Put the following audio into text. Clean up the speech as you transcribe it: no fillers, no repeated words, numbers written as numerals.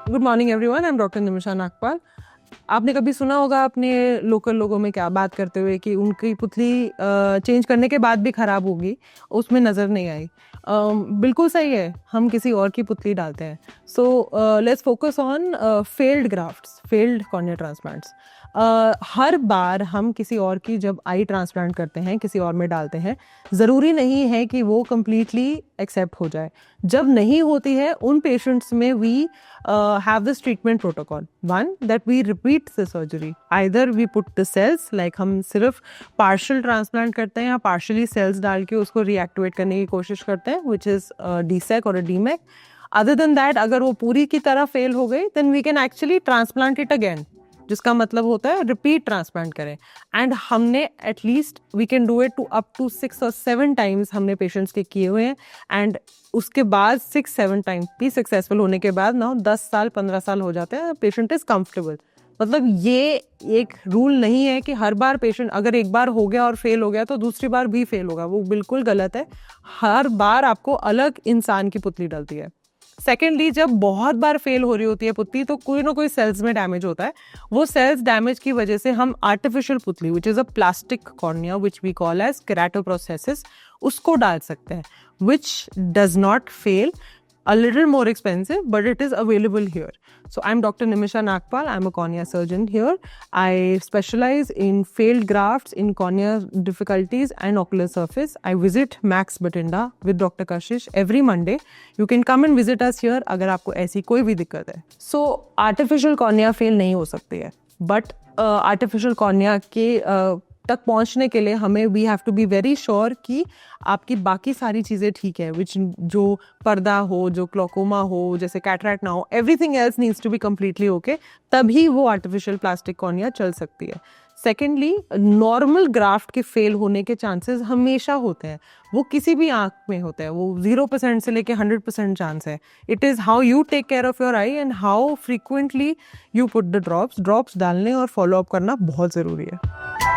Good morning everyone, I am doctor Nimisha Nagpal. आपने कभी सुना होगा अपने लोकल लोगों में क्या बात करते हुए कि उनकी पुतली चेंज करने के बाद भी खराब होगी, उसमें नज़र नहीं आई। बिल्कुल सही है, हम किसी और की पुतली डालते हैं। So let's focus on failed grafts, failed cornea transplants. हर बार हम किसी और की जब आई ट्रांसप्लांट करते हैं, किसी और में डालते हैं, ज़रूरी नहीं है कि वो कम्प्लीटली एक्सेप्ट हो जाए। जब नहीं होती है उन पेशेंट्स में we have this treatment protocol. One, that we repeat the surgery. Either we put the cells, like हम सिर्फ partial transplant करते हैं या partially cells डाल के उसको reactivate करने की कोशिश करते हैं, which is DSEC और DMEC. Other than that, अगर वो पूरी की तरह fail हो गई, then we can actually transplant it again. जिसका मतलब होता है रिपीट ट्रांसप्लांट करें। एंड हमने at least we can do it to up to 6 or 7 times हमने पेशेंट्स के किए हुए हैं। एंड उसके बाद 6-7 टाइम भी सक्सेसफुल होने के बाद ना 10 साल 15 साल हो जाते हैं, पेशेंट इज कंफर्टेबल। मतलब ये एक रूल नहीं है कि हर बार पेशेंट अगर एक बार हो गया और फेल हो गया तो दूसरी बार भी फेल होगा, वो बिल्कुल गलत है। हर बार आपको अलग इंसान की पुतली डलती है। सेकेंडली, जब बहुत बार फेल हो रही होती है पुतली तो कोई ना कोई सेल्स में डैमेज होता है। वो सेल्स डैमेज की वजह से हम आर्टिफिशियल पुतली, which is a plastic cornea which we call as keratoprosthesis, उसको डाल सकते हैं, which does not fail, a little more expensive, but it is available here. So I'm Dr. Nimisha Nagpal. I'm a cornea surgeon here. I specialize in failed grafts, in cornea difficulties and ocular surface. I visit Max Batinda with Dr. Kashish every Monday. You can come and visit us here अगर आपको ऐसी कोई भी दिक्कत है। So artificial cornea fail नहीं हो सकती है, but artificial cornea के तक पहुंचने के लिए हमें we have to be very sure कि आपकी बाकी सारी चीज़ें ठीक है, विच जो पर्दा हो, जो ग्लूकोमा हो, जैसे कैटरैक्ट ना हो, everything else needs to be completely okay, तभी वो आर्टिफिशियल प्लास्टिक कॉर्निया चल सकती है। सेकेंडली, नॉर्मल ग्राफ्ट के फेल होने के चांसेस हमेशा होते हैं, वो किसी भी आँख में होते हैं, वो 0% से लेके 100% चांस है। It is how you take care of your eye and how frequently you put the drops डालने और फॉलो अप करना बहुत ज़रूरी है।